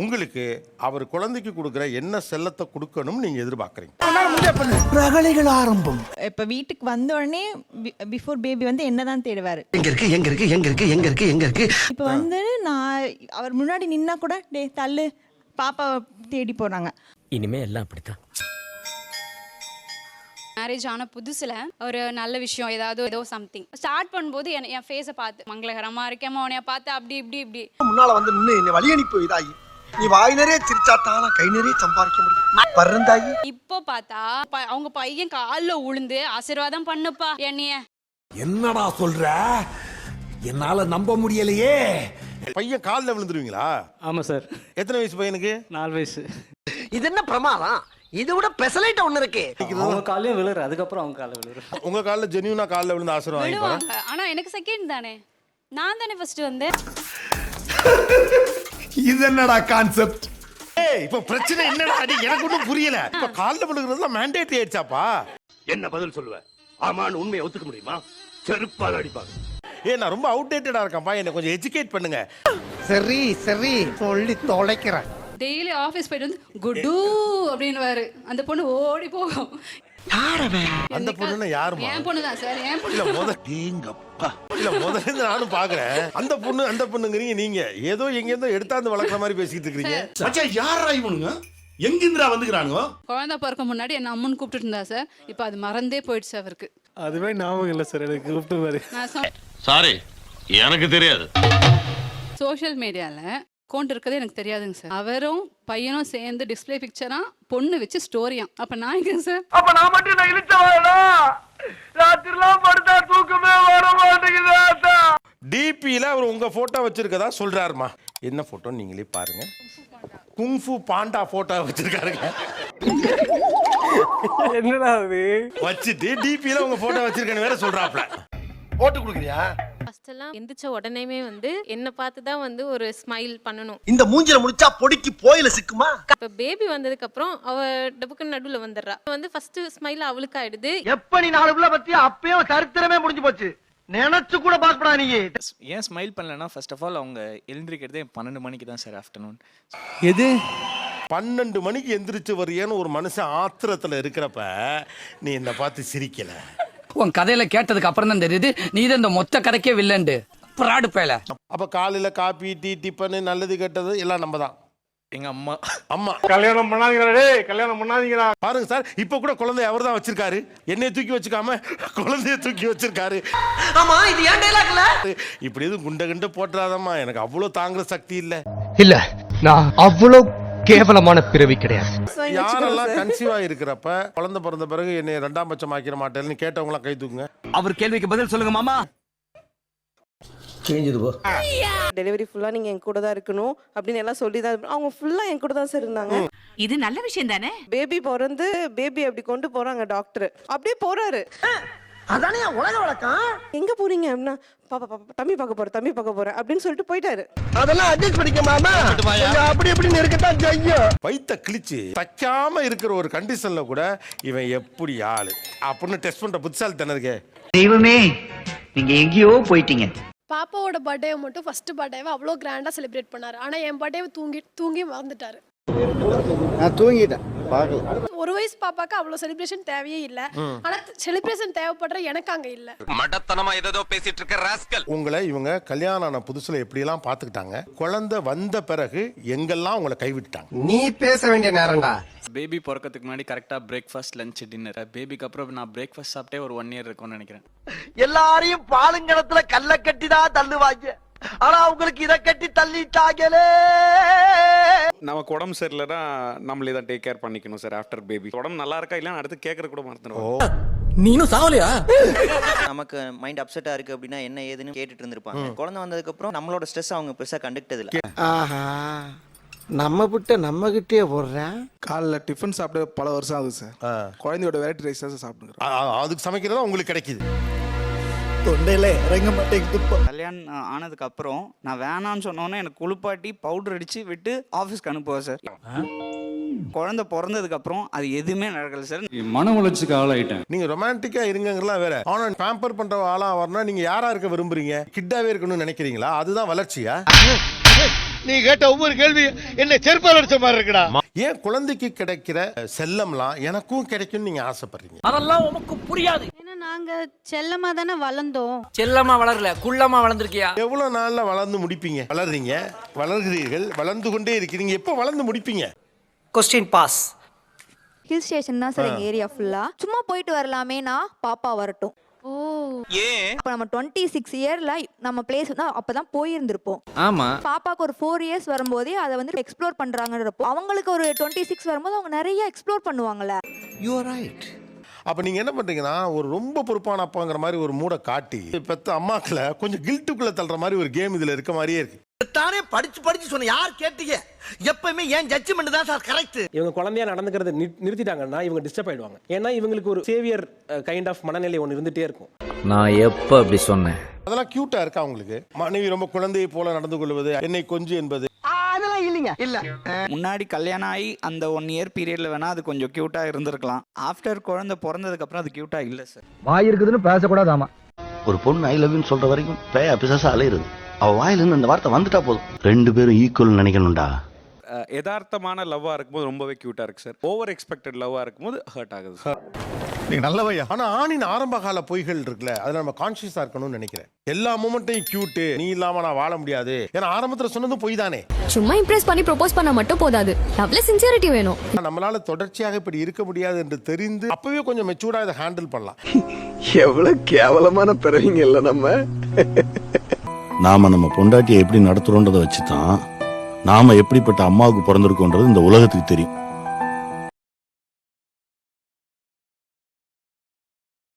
உங்களுக்கு அவர் குழந்தைக்கு கொடுக்குற என்ன செல்லத்தை கொடுக்கணும் நீங்க எதிர்பார்க்குறீங்க? ரகளைகள் ஆரம்பம். இப்ப வீட்டுக்கு வந்த உடனே பிஃபோர் பேபி வந்து என்னதான் தேடுவாரு. எங்க இருக்கு எங்க இருக்கு எங்க இருக்கு எங்க இருக்கு எங்க இருக்கு. இப்ப வந்து நான் அவர் முன்னாடி நின்னா கூட டே தள்ளு பாப்பா தேடி போறாங்க. இனிமே எல்லாம் அப்படித்தான். மேரேஜ் ஆன புதுசுல ஒரு நல்ல விஷயம் ஏதோ சம்திங் ஸ்டார்ட் பண்ணும்போது என் ஃபேஸை பார்த்து மங்களகரமா இருக்கேன் உனைய பார்த்து அப்படி இப்படி இப்படி முன்னால வந்து நின்று என்னை வழி அனுப்பி இதாகி நீ வாய் நிறைய சிரிச்சாத்தான கை நிறைய சம்பாதிக்க முடியும் பறந்தாயி. இப்போ பார்த்தா அவங்க பையன் காலில் உளுந்து ஆசீர்வாதம் பண்ணுப்பா என்னைய. என்னடா சொல்ற? என்னால நம்ப முடியலையே. பையன் காலில் விழுந்துருவீங்களா? ஆமா சார். எத்தனை வயசு பையனுக்கு? 4 வயசு. இது என்ன பிரமாதம்? இது விட பெசலைட் ஒண்ணு இருக்கு. அவங்க காலையும் விழுற, அதுக்கப்புறம் அவங்க காலையும் விழுற. உங்க காலில் ஜெனியூனா காலில் விழுந்து ஆசீர்வாதம் வாங்கிப்பாங்க. ஆனா எனக்கு செகண்ட் தானே, நான் தானே ஃபர்ஸ்ட் வந்தேன். இது என்னடா கான்செப்ட்? ஏய் இப்போ பிரச்சனை என்னடா? அடி எனக்கு ஒன்றும் புரியல. இப்போ காலில் விழுகிறதுலாம் மேண்டேட்டரி ஆயிடுச்சாப்பா? என்ன பதில் சொல்லுவ? ஆமான்னு உண்மையை ஒத்துக்க முடியுமா? செருப்பால் அடிப்பாங்க. நான் ரொம்ப அவுடேட்டடா இருக்கேன்ப்பா, என்னை கொஞ்சம் எஜுகேட் பண்ணுங்க. சரி சரி சொல்லி தொலைக்கிறேன். டெய்லி ஆஃபீஸ் போயிட்டு வந்து குட்டு அப்படின்னு அந்த பொண்ணு ஓடி போகும். அந்த பொண்ணுன்னா யாருமா? என் பொண்ணு தான் சார், என் பொண்ணு. இல்ல முதல்ல நானும் பாக்குறேன். அந்த பொண்ணுங்கிறீங்க நீங்க. ஏதோ எங்கேருந்தோ எடுத்தாந்து வளர்க்குற மாதிரி பேசிட்டு இருக்கீங்க. மச்சான் யாரா இவனுங்க? எங்கிந்திரா வந்துக்கிறானுங்க? குழந்தை பிறக்க முன்னாடி என்ன அம்மன் கூப்பிட்டு இருந்தா சார். இப்போ அது மறந்தே போயிடுச்சு அவருக்கு. அதுவே ஞாபகம் இல்லை சார் எனக்கு கூப்பிட்டு மாதிரி. நான் சாரி எனக்கு தெரியாது. சோஷியல் மீடியால அக்கௌண்ட் இருக்கிறது எனக்கு தெரியாதுங்க சார். அவரும் பையனும் சேர்ந்து டிஸ்பிளே பிக்சரா பொண்ணு வச்சு ஸ்டோரியா. அப்ப நான் எங்க சார்? அப்ப நான் மட்டும் நான் இழுச்சவாடா. ராத்திரிலாம் படுத்தா தூக்கமே வர மாட்டேங்குது. டிபில அவர் உங்க போட்டோ வச்சிருக்கதா சொல்றாருமா. என்ன போட்டோ நீங்களே பாருங்க. குங்ஃபு பாண்டா போட்டோ வச்சிருக்காருங்க. என்னடா அது? வச்சிட்டு டிபில உங்க போட்டோ வச்சிருக்கேன்னு வேற சொல்றாப்ல. போட்டு கொடுக்குறியா? ஃபர்ஸ்ட் எல்லாம் எந்திரிச்ச உடனேமே வந்து என்ன பார்த்து தான் வந்து ஒரு ஸ்மைல் பண்ணணும். இந்த மூஞ்சில முடிச்சா பொடிக்கு போயில சிக்குமா? இப்ப பேபி வந்ததுக்கு அப்புறம் அவ டபுக்கு நடுவுல வந்துடுறா. வந்து ஃபர்ஸ்ட் ஸ்மைல் அவளுக்கு ஆயிடுது. எப்ப நீ 4 புள்ள பத்தி அப்பயே சரித்திரமே முடிஞ்சு போச்சு. நினைச்சு கூட பாக்கடா நீ. ஏன் ஸ்மைல் பண்ணலன்னா ஃபர்ஸ்ட் ஆஃப் ஆல் அவங்க எழுந்திருக்கிறதே 12 மணிக்கு தான் சார் ஆஃப்டர்நூன். எது 12 மணிக்கு எந்திரிச்சு வரையன்னு ஒரு மனுஷன் ஆத்திரத்துல இருக்கிறப்ப நீ என்ன பார்த்து சிரிக்கல. உன் கதையில கேட்டதுக்கு அப்புறம் தான் தெரியுது நீ தான் இந்த மொத்த கதைக்கே வில்லண்டு பிராடு பேல. அப்ப காலையில காபி டீ டிஃபன் நல்லது கெட்டது எல்லாம் நம்ம தான். எங்க அம்மா கல்யாணம் பண்ணாதீங்கடா. கல்யாணம் பண்ணாதீங்கடா. பாருங்க சார், இப்ப கூட குழந்தை அவர் தான் வச்சிருக்காரு. என்னைய தூக்கி வச்சுக்காம குழந்தைய தூக்கி வச்சிருக்காரு. ஆமா இது ஏன் டைலாக்ல? இப்படி எதுவும் குண்ட போட்டுறாதம்மா, எனக்கு அவ்வளவு தாங்குற சக்தி இல்ல. இல்ல நான் அவ்வளவு கேவலமான பிறவி கிடையாது. யாரெல்லாம் கன்சீவா இருக்கிறப்ப குழந்தை பிறந்த பிறகு என்னை 2ஆம் பட்சம் ஆக்கிட மாட்டேன்னு கேட்டவங்க எல்லாம் கை தூக்குங்க. அவர் கேள்விக்கு பதில் சொல்லுங்க மாமா. டெலிவரி ஃபுல்லா நீங்க என் கூட தான் இருக்கணும் அப்படின்னு எல்லாம் சொல்லி தான் அவங்க ஃபுல்லா என் கூட தான் சார் இருந்தாங்க. இது நல்ல விஷயம் தானே. பேபி பிறந்து பேபி அப்படி கொண்டு போறாங்க டாக்டர். அப்படியே போறாரு. அதானே உலக வழக்கம். எங்க போறீங்க அப்படின்னா பாப்பா தம்பி பார்க்க போறேன் அப்படின்னு சொல்லிட்டு போயிட்டாரு. அதெல்லாம் அட்ஜஸ்ட் பண்ணிக்க மாமா. அப்படி எப்படி இருக்கத்தான் செய்யும். வயித்தை கிழிச்சு தைக்காம இருக்கிற ஒரு கண்டிஷன்ல கூட இவன் எப்படி ஆளு அப்படின்னு டெஸ்ட் பண்ற புத்திசாலித்தனம் இருக்கே. தெய்வமே நீங்க எங்கேயோ போயிட்டீங்க. பாப்பாவோட பர்த்டே மட்டும் ஃபர்ஸ்ட் பர்த்டேவை அவ்வளோ கிராண்டா செலிப்ரேட் பண்ணாரு. ஆனா என் பர்த்டேவை தூங்கி மறந்துட்டாரு. நான் தூங்கிட்டேன். ஒரு வயசு பாப்பாக்கு அவ்வளவு செலிப்ரேஷன் தேவையே இல்ல. ஆனா செலிப்ரேஷன் தேவைப்படுற எனக்கு அங்க இல்ல. மடத்தனமா ஏதோ பேசிட்டு இருக்க ராஸ்கல். உங்களை இவங்க கல்யாணம் ஆன புதுசுல எப்படி எல்லாம் பாத்துக்கிட்டாங்க, குழந்தை வந்த பிறகு எங்கெல்லாம் உங்களை கைவிட்டாங்க. நீ பேச வேண்டிய நேரம்டா. பேபி பிறக்கிறதுக்கு முன்னாடி கரெக்டாக பிரேக்ஃபாஸ்ட் லஞ்ச் டின்னர். பேபிக்கு அப்புறம் நான் பிரேக்ஃபாஸ்ட் சாப்பிட்டே ஒரு 1 இயர் இருக்கும்னு நினைக்கிறேன். எல்லாரையும் பாலுங்கணத்துல கல்ல கட்டி தான் தள்ளுவாங்க. ஆனா உங்களுக்கு இத கட்டி தள்ளிட்டாங்களே. நமக்கு உடம்பு சரியில்லைன்னா நம்மளே தான் டேக் கேர் பண்ணிக்கணும் சார். ஆஃப்டர் பேபி உடம்பு நல்லா இருக்கா இல்லைன்னு அடுத்து கேட்கற கூட மறந்துடுவோம். நீனும் சாவலையா? நமக்கு மைண்ட் அப்செட்டா இருக்கு அப்படின்னா என்ன ஏதுன்னு கேட்டுட்டு இருந்திருப்பாங்க. குழந்தை வந்ததுக்கு அப்புறம் நம்மளோட ஸ்ட்ரெஸ் அவங்க பெருசா கண்டுக்கிட்டது இல்ல. ஆஹா நம்ம புட்ட நம்ம கிட்டே போடுறேன். காலைல டிஃபன் சாப்பிட்டு பல வருஷம் ஆகுது சார். குழந்தையோட வெரைட்டி ரைஸ் தான் சாப்பிடுங்க. அதுக்கு சமைக்கிறதா உங்களுக்கு கிடைக்குது. தொண்டையில இறங்க மாட்டேங்குது. கல்யாணம் ஆனதுக்கு அப்புறம் நான் வேணான்னு சொன்னோன்னே எனக்கு குளிப்பாட்டி பவுடர் அடிச்சு விட்டு ஆஃபீஸ்க்கு அனுப்புவேன் சார். குழந்தை பிறந்ததுக்கு அப்புறம் அது எதுவுமே நடக்கல சார். மன உளைச்சிக்கு ஆளாயிட்டேன். நீங்க ரொமான்டிக்கா இருங்கலாம் வேற. ஆனா பேம்பர் பண்ற ஆளா வரணும். நீங்க யாரா இருக்க விரும்புறீங்க? கிட்டாவே இருக்கணும்னு நினைக்கிறீங்களா? அதுதான் வளர்ச்சியா? நீ கேட்ட ஒவ்வொரு கேள்வி என்ன செருப்பால் அடிச்ச மாதிரி இருக்குடா. ஏன் குழந்தைக்கு கிடைக்கிற செல்லம்லாம் எனக்கும் கிடைக்கும்னு நீங்க ஆசைப்படுறீங்க? அதெல்லாம் உனக்கு புரியாது. ஏன்னா நாங்க செல்லமா தானே வளர்ந்தோம். செல்லமா வளரல, குள்ளமா வளர்ந்துருக்கியா? எவ்வளவு நாள்ல வளர்ந்து முடிப்பீங்க? வளர்றீங்க, வளர்கிறீர்கள், வளர்ந்து கொண்டே இருக்கிறீங்க. எப்போ வளர்ந்து முடிப்பீங்க? Question boss. ஹில் ஸ்டேஷன் தான் சார் எங்க ஏரியா ஃபுல்லா. சும்மா போயிட்டு வரலாமேனா பாப்பா வரட்டும். ஓ ஏன் அப்ப நம்ம 26 இயர்ல நம்ம பிளேஸ் தான் அப்பதான் போயிருந்திருப்போம். ஆமா பாப்பாக்கு ஒரு 4 இயர்ஸ் வரும்போதே அதை வந்து எக்ஸ்ப்ளோர் பண்றாங்கன்றப்போ அவங்களுக்கு ஒரு 26 வரும்போது அவங்க நிறைய எக்ஸ்ப்ளோர் பண்ணுவாங்கல்ல. You are right. அப்ப நீங்க என்ன பண்றீங்கன்னா, ஒரு ரொம்ப பொறுப்பான அப்பாங்கிற மாதிரி ஒரு மூட காட்டி பெத்த அம்மாக்களை கொஞ்சம் கில்ட்டுக்குள்ள தள்ளுற மாதிரி ஒரு கேம் இதுல இருக்க மாதிரியே இருக்கு. தானே படிச்சு படிச்சு சொன்ன யார் கேட்டீங்க? எப்பவுமே ஏன் ஜட்ஜ்மெண்ட் தான் சார் கரெக்ட். இவங்க குழந்தையா நடந்துக்கிறத நிறுத்திட்டாங்கன்னா இவங்க டிஸ்டர்ப் ஆயிடுவாங்க. ஏன்னா இவங்களுக்கு ஒரு சேவியர் கைண்ட் ஆஃப் மனநிலை ஒன்று இருந்துட்டே இருக்கும். நான் எப்ப அப்படி சொன்னேன்? அதெல்லாம் கியூட்டா இருக்கா உங்களுக்கு? மனைவி ரொம்ப குழந்தையை போல நடந்து கொள்வது, என்னை கொஞ்சு என்பது அதெல்லாம் இல்லைங்க. இல்ல முன்னாடி கல்யாணம் ஆகி அந்த 1 இயர் பீரியட்ல வேணா அது கொஞ்சம் கியூட்டா இருந்திருக்கலாம். ஆஃப்டர் குழந்தை பிறந்ததுக்கு அப்புறம் அது கியூட்டா இல்ல சார். வாய் இருக்குதுன்னு பேசக்கூடாது. ஆமா, ஒரு பொண்ணு ஐ லவ் யூன்னு சொல்ற வரைக்கும் பேயா பிசாசா அலையுது. அவ வாயில இருந்து அந்த வார்த்தை வந்துட்டா போதும். 2 பேரும் ஈக்குவல் நினைக்கணும்டா. யதார்த்தமான லவ்வா இருக்கும்போது ரொம்பவே கியூட்டா இருக்கு சார். ஓவர் எக்ஸ்பெக்டட் லவ்வா இருக்கும்போது ஹர்ட் ஆகுது சார். நீங்க நல்லவையா. ஆனா ஆணின் ஆரம்ப கால பொய்கள் இருக்குல்ல, அதுல நம்ம கான்சியஸா இருக்கணும்னு நினைக்கிறேன். எல்லா மூமெண்ட்டையும் கியூட், நீ இல்லாம நான் வாழ முடியாது. ஏன்னா ஆரம்பத்துல சொன்னது பொய் தானே. சும்மா இம்ப்ரெஸ் பண்ணி ப்ரோபோஸ் பண்ண மட்டும் போதாது, லவ்ல சின்சியரிட்டி வேணும். நம்மளால தொடர்ச்சியாக இப்படி இருக்க முடியாது என்று தெரிந்து அப்பவே கொஞ்சம் மெச்சூர்டா இதை ஹேண்டில் பண்ணலாம். எவ்வளவு கேவலமான பிறவிங்க இல்ல நம்ம. நாம நம்ம பொண்டாட்டியை எப்படி நடத்துறோன்றதை வச்சுதான் நாம எப்படிப்பட்ட அம்மாவுக்கு பிறந்திருக்கோன்றது இந்த உலகத்துக்கு தெரியும்.